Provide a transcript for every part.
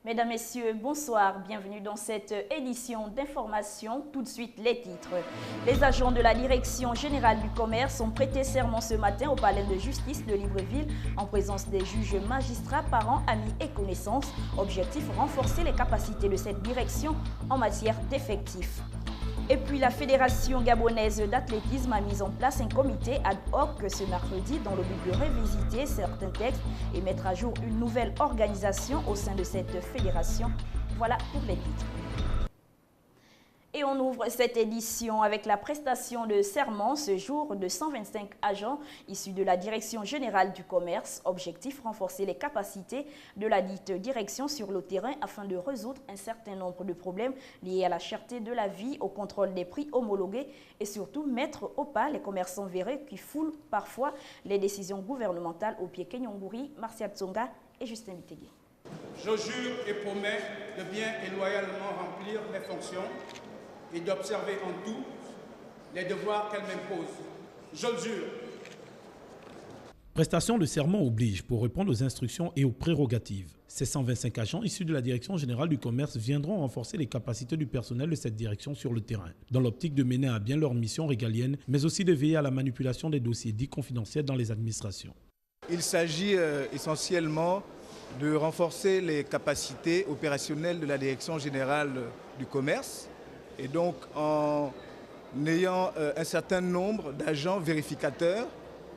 Mesdames, Messieurs, bonsoir. Bienvenue dans cette édition d'information. Tout de suite, les titres. Les agents de la Direction générale du commerce ont prêté serment ce matin au palais de justice de Libreville en présence des juges, magistrats, parents, amis et connaissances. Objectif, renforcer les capacités de cette direction en matière d'effectifs. Et puis la Fédération gabonaise d'athlétisme a mis en place un comité ad hoc ce mercredi dans le but de révisiter certains textes et mettre à jour une nouvelle organisation au sein de cette fédération. Voilà pour les titres. Et on ouvre cette édition avec la prestation de serment ce jour de 125 agents issus de la Direction générale du commerce. Objectif, renforcer les capacités de la dite direction sur le terrain afin de résoudre un certain nombre de problèmes liés à la cherté de la vie, au contrôle des prix homologués et surtout mettre au pas les commerçants véreux qui foulent parfois les décisions gouvernementales au pied. Kenyongouri, Martial Tsonga et Justin Bitegui. Je jure et promets de bien et loyalement remplir mes fonctions et d'observer en tout les devoirs qu'elle m'impose. Je le jure. Prestation de serment oblige pour répondre aux instructions et aux prérogatives. Ces 125 agents issus de la Direction générale du commerce viendront renforcer les capacités du personnel de cette direction sur le terrain, dans l'optique de mener à bien leur mission régalienne, mais aussi de veiller à la manipulation des dossiers dits confidentiels dans les administrations. Il s'agit essentiellement de renforcer les capacités opérationnelles de la Direction générale du commerce, et donc en ayant un certain nombre d'agents vérificateurs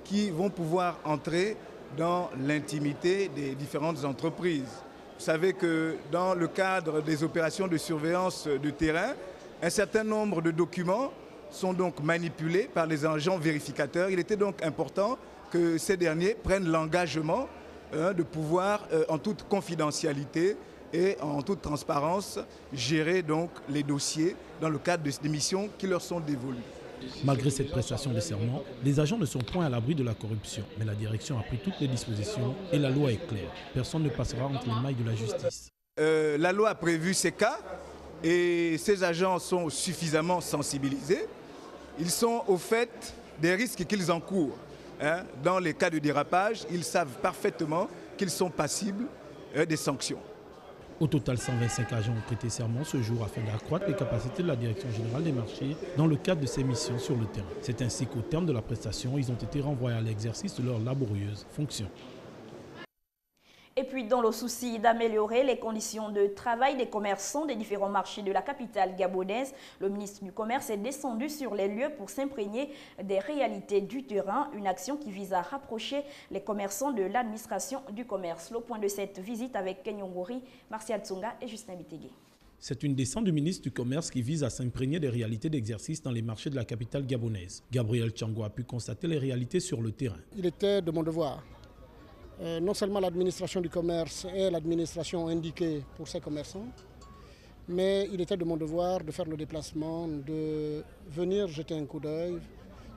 qui vont pouvoir entrer dans l'intimité des différentes entreprises. Vous savez que dans le cadre des opérations de surveillance de terrain, un certain nombre de documents sont donc manipulés par les agents vérificateurs. Il était donc important que ces derniers prennent l'engagement de pouvoir, en toute confidentialité et en toute transparence, gérer donc les dossiers dans le cadre des missions qui leur sont dévolues. Malgré cette prestation de serment, les agents ne sont point à l'abri de la corruption. Mais la direction a pris toutes les dispositions et la loi est claire. Personne ne passera entre les mailles de la justice. La loi a prévu ces cas et ces agents sont suffisamment sensibilisés. Ils sont au fait des risques qu'ils encourent. Dans les cas de dérapage, ils savent parfaitement qu'ils sont passibles des sanctions. Au total, 125 agents ont prêté serment ce jour afin d'accroître les capacités de la Direction générale des marchés dans le cadre de ses missions sur le terrain. C'est ainsi qu'au terme de la prestation, ils ont été renvoyés à l'exercice de leurs laborieuses fonctions. Et puis, dans le souci d'améliorer les conditions de travail des commerçants des différents marchés de la capitale gabonaise, le ministre du Commerce est descendu sur les lieux pour s'imprégner des réalités du terrain, une action qui vise à rapprocher les commerçants de l'administration du commerce. Le point de cette visite avec Kenyongouri, Martial Tsonga et Justin Bitegui. C'est une descente du ministre du Commerce qui vise à s'imprégner des réalités d'exercice dans les marchés de la capitale gabonaise. Gabriel Tchango a pu constater les réalités sur le terrain. Il était de mon devoir. Non seulement l'administration du commerce est l'administration indiquée pour ces commerçants, mais il était de mon devoir de faire le déplacement, de venir jeter un coup d'œil,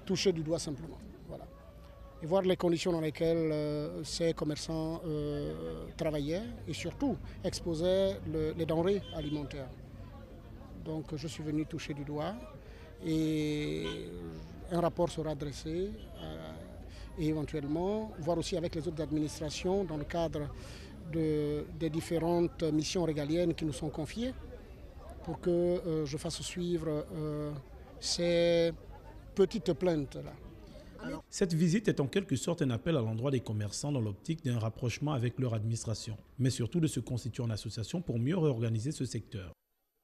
toucher du doigt simplement. Voilà. Et voir les conditions dans lesquelles ces commerçants travaillaient et surtout exposaient les denrées alimentaires. Donc je suis venu toucher du doigt et un rapport sera dressé et éventuellement voir aussi avec les autres administrations dans le cadre des différentes missions régaliennes qui nous sont confiées pour que je fasse suivre ces petites plaintes-là. Cette visite est en quelque sorte un appel à l'endroit des commerçants dans l'optique d'un rapprochement avec leur administration, mais surtout de se constituer en association pour mieux réorganiser ce secteur.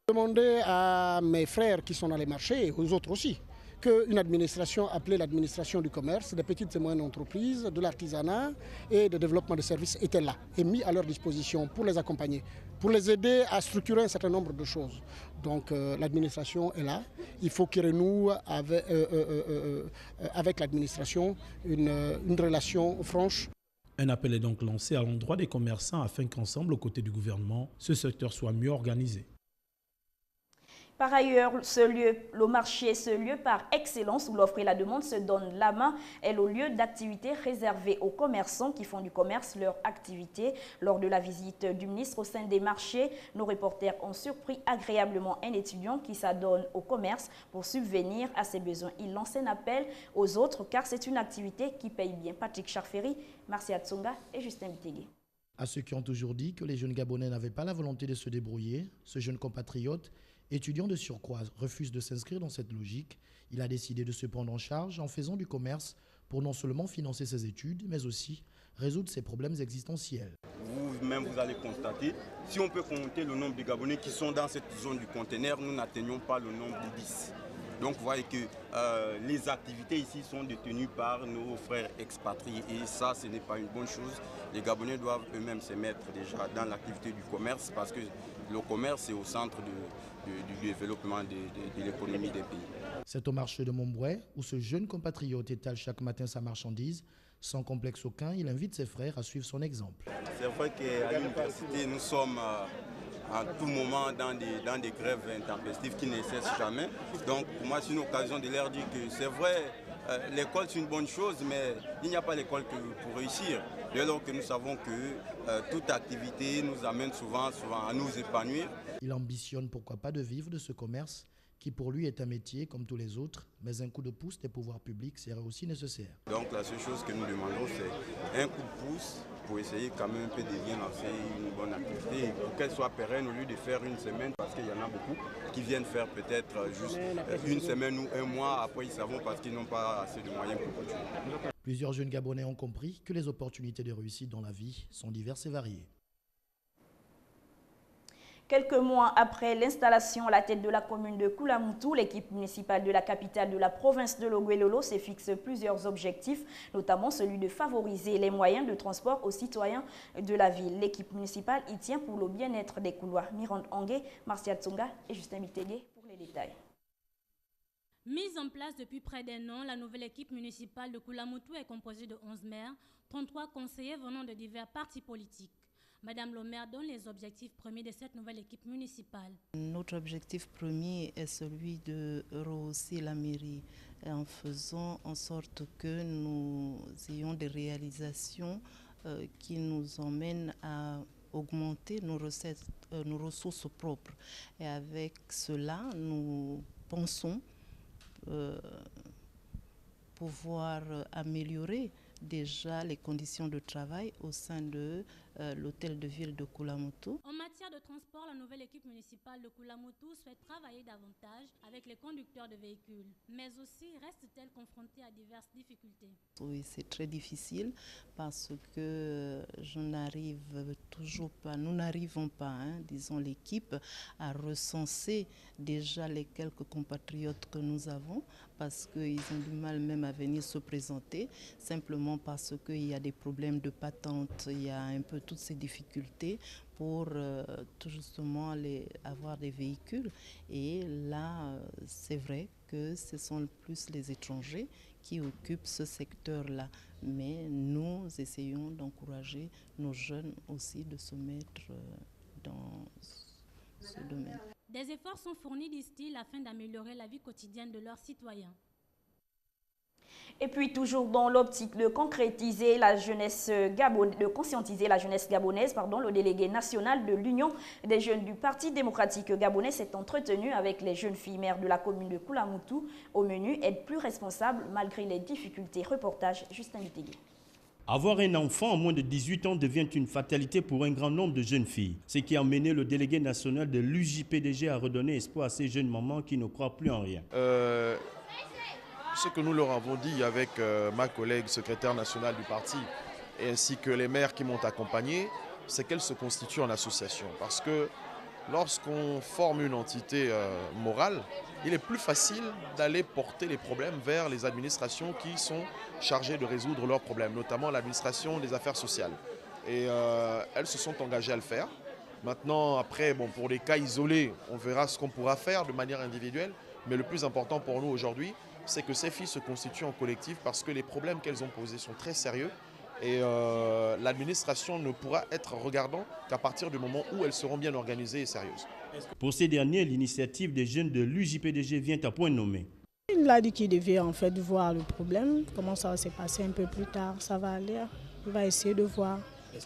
Demander à mes frères qui sont dans les marchés et aux autres aussi, qu'une administration appelée l'administration du commerce, des petites et moyennes entreprises, de l'artisanat et de développement de services était là et mis à leur disposition pour les accompagner, pour les aider à structurer un certain nombre de choses. Donc l'administration est là, il faut qu'ils renouent avec l'administration une relation franche. Un appel est donc lancé à l'endroit des commerçants afin qu'ensemble, aux côtés du gouvernement, ce secteur soit mieux organisé. Par ailleurs, le marché, ce lieu par excellence où l'offre et la demande se donnent la main, est le lieu d'activité réservé aux commerçants qui font du commerce leur activité. Lors de la visite du ministre au sein des marchés, nos reporters ont surpris agréablement un étudiant qui s'adonne au commerce pour subvenir à ses besoins. Il lance un appel aux autres car c'est une activité qui paye bien. Patrick Charferi, Martial Tsonga et Justin Bitegui. À ceux qui ont toujours dit que les jeunes Gabonais n'avaient pas la volonté de se débrouiller, ce jeune compatriote, étudiant de surcroît, refuse de s'inscrire dans cette logique. Il a décidé de se prendre en charge en faisant du commerce pour non seulement financer ses études, mais aussi résoudre ses problèmes existentiels. Vous-même, vous allez constater, si on peut compter le nombre de Gabonais qui sont dans cette zone du conteneur, nous n'atteignons pas le nombre de 10. Donc vous voyez que les activités ici sont détenues par nos frères expatriés et ça, ce n'est pas une bonne chose. Les Gabonais doivent eux-mêmes se mettre déjà dans l'activité du commerce parce que le commerce est au centre du développement de l'économie des pays. C'est au marché de Montbrouet où ce jeune compatriote étale chaque matin sa marchandise. Sans complexe aucun, il invite ses frères à suivre son exemple. C'est vrai qu'à l'université, nous sommes à tout moment dans des grèves intempestives qui ne cessent jamais. Donc pour moi, c'est une occasion de leur dire que c'est vrai, l'école c'est une bonne chose, mais il n'y a pas l'école pour réussir. Dès lors que nous savons que toute activité nous amène souvent à nous épanouir. Il ambitionne pourquoi pas de vivre de ce commerce qui pour lui est un métier comme tous les autres, mais un coup de pouce des pouvoirs publics serait aussi nécessaire. Donc la seule chose que nous demandons, c'est un coup de pouce pour essayer quand même un peu de bien lancer une bonne activité et pour qu'elle soit pérenne au lieu de faire une semaine, parce qu'il y en a beaucoup qui viennent faire peut-être juste une semaine ou un mois, après ils savent parce qu'ils n'ont pas assez de moyens pour continuer. Plusieurs jeunes Gabonais ont compris que les opportunités de réussite dans la vie sont diverses et variées. Quelques mois après l'installation à la tête de la commune de Koulamoutou, l'équipe municipale de la capitale de la province de Logoué-Lolo se fixe plusieurs objectifs, notamment celui de favoriser les moyens de transport aux citoyens de la ville. L'équipe municipale y tient pour le bien-être des couloirs. Mirande Angué, Martial Tsonga et Justin Mitégué pour les détails. Mise en place depuis près d'un an, la nouvelle équipe municipale de Koulamoutou est composée de 11 maires, 33 conseillers venant de divers partis politiques. Madame le maire donne les objectifs premiers de cette nouvelle équipe municipale. Notre objectif premier est celui de rehausser la mairie en faisant en sorte que nous ayons des réalisations qui nous emmènent à augmenter nos recettes, nos ressources propres. Et avec cela, nous pensons pouvoir améliorer déjà les conditions de travail au sein de l'hôtel de ville de Koulamoutou. En matière de transport, la nouvelle équipe municipale de Koulamoutou souhaite travailler davantage avec les conducteurs de véhicules, mais aussi reste-t-elle confrontée à diverses difficultés? Oui, c'est très difficile parce que nous n'arrivons pas, disons l'équipe, à recenser déjà les quelques compatriotes que nous avons parce qu'ils ont du mal même à venir se présenter, simplement parce qu'il y a des problèmes de patente, il y a un peu toutes ces difficultés pour tout justement avoir des véhicules. Et là, c'est vrai que ce sont plus les étrangers qui occupent ce secteur-là. Mais nous essayons d'encourager nos jeunes aussi de se mettre dans ce domaine. Des efforts sont fournis, disent-ils, afin d'améliorer la vie quotidienne de leurs citoyens. Et puis toujours dans l'optique de concrétiser la jeunesse gabonaise, de conscientiser la jeunesse gabonaise, le délégué national de l'Union des jeunes du Parti démocratique gabonais s'est entretenu avec les jeunes filles maires de la commune de Koulamoutou. Au menu, être plus responsable malgré les difficultés. Reportage Justin Mitégué. Avoir un enfant à moins de 18 ans devient une fatalité pour un grand nombre de jeunes filles. Ce qui a mené le délégué national de l'UJPDG à redonner espoir à ces jeunes mamans qui ne croient plus en rien. Ce que nous leur avons dit avec ma collègue secrétaire nationale du parti ainsi que les maires qui m'ont accompagné, c'est qu'elles se constituent en association. Parce que lorsqu'on forme une entité morale, il est plus facile d'aller porter les problèmes vers les administrations qui sont chargées de résoudre leurs problèmes, notamment l'administration des affaires sociales. Et elles se sont engagées à le faire. Maintenant, après, pour des cas isolés, on verra ce qu'on pourra faire de manière individuelle. Mais le plus important pour nous aujourd'hui, c'est que ces filles se constituent en collectif parce que les problèmes qu'elles ont posés sont très sérieux et l'administration ne pourra être regardant qu'à partir du moment où elles seront bien organisées et sérieuses. Pour ces derniers, l'initiative des jeunes de l'UJPDG vient à point nommé. Il a dit qu'il devait en fait voir le problème, comment ça va se passer un peu plus tard, ça va aller, il va essayer de voir. Ce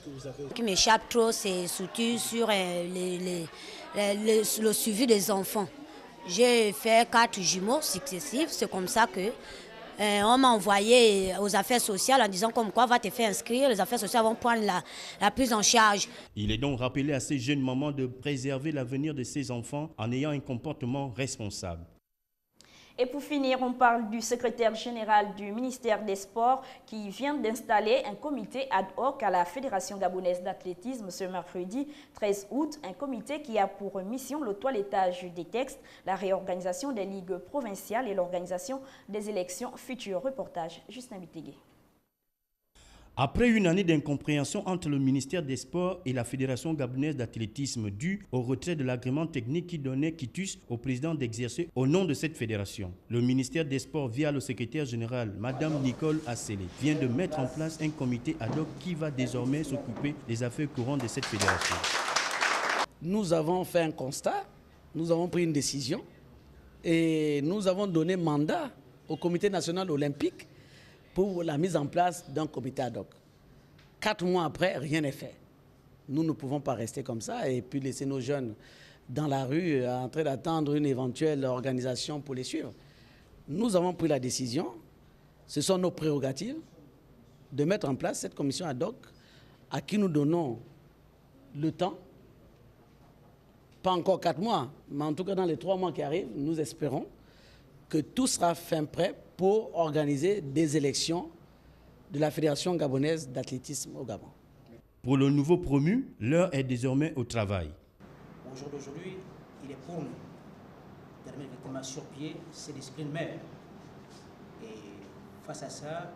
qui m'échappe trop, c'est surtout sur le suivi des enfants. J'ai fait 4 jumeaux successifs, c'est comme ça que on m'a envoyé aux affaires sociales en disant comme quoi on va te faire inscrire, les affaires sociales vont prendre la prise en charge. Il est donc rappelé à ces jeunes mamans de préserver l'avenir de ces enfants en ayant un comportement responsable. Et pour finir, on parle du secrétaire général du ministère des Sports qui vient d'installer un comité ad hoc à la Fédération gabonaise d'athlétisme ce mercredi 13 août. Un comité qui a pour mission le toilettage des textes, la réorganisation des ligues provinciales et l'organisation des élections futures. Reportage Justin Bitégué. Après une année d'incompréhension entre le ministère des Sports et la Fédération gabonaise d'athlétisme dû au retrait de l'agrément technique qui donnait quitus au président d'exercer au nom de cette fédération, le ministère des Sports, via le secrétaire général, Madame Nicole Assélé, vient de mettre en place un comité ad hoc qui va désormais s'occuper des affaires courantes de cette fédération. Nous avons fait un constat, nous avons pris une décision et nous avons donné mandat au Comité national olympique pour la mise en place d'un comité ad hoc. 4 mois après, rien n'est fait. Nous ne pouvons pas rester comme ça et puis laisser nos jeunes dans la rue en train d'attendre une éventuelle organisation pour les suivre. Nous avons pris la décision, ce sont nos prérogatives, de mettre en place cette commission ad hoc à qui nous donnons le temps, pas encore 4 mois, mais en tout cas dans les 3 mois qui arrivent, nous espérons que tout sera fin prêt pour organiser des élections de la Fédération gabonaise d'athlétisme au Gabon. Pour le nouveau promu, l'heure est désormais au travail. Au jour d'aujourd'hui, il est pour nous de remettre effectivement sur pied ces disciplines mères. Et face à ça,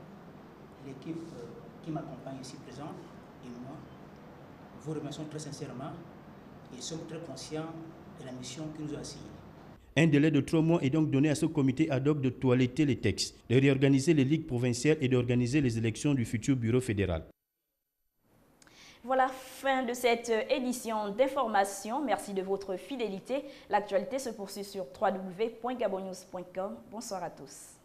l'équipe qui m'accompagne ici présente et moi, vous remercions très sincèrement et sommes très conscients de la mission qui nous a assignée. Un délai de 3 mois est donc donné à ce comité ad hoc de toiletter les textes, de réorganiser les ligues provinciales et d'organiser les élections du futur bureau fédéral. Voilà, fin de cette édition d'information. Merci de votre fidélité. L'actualité se poursuit sur www.gabonnews.com. Bonsoir à tous.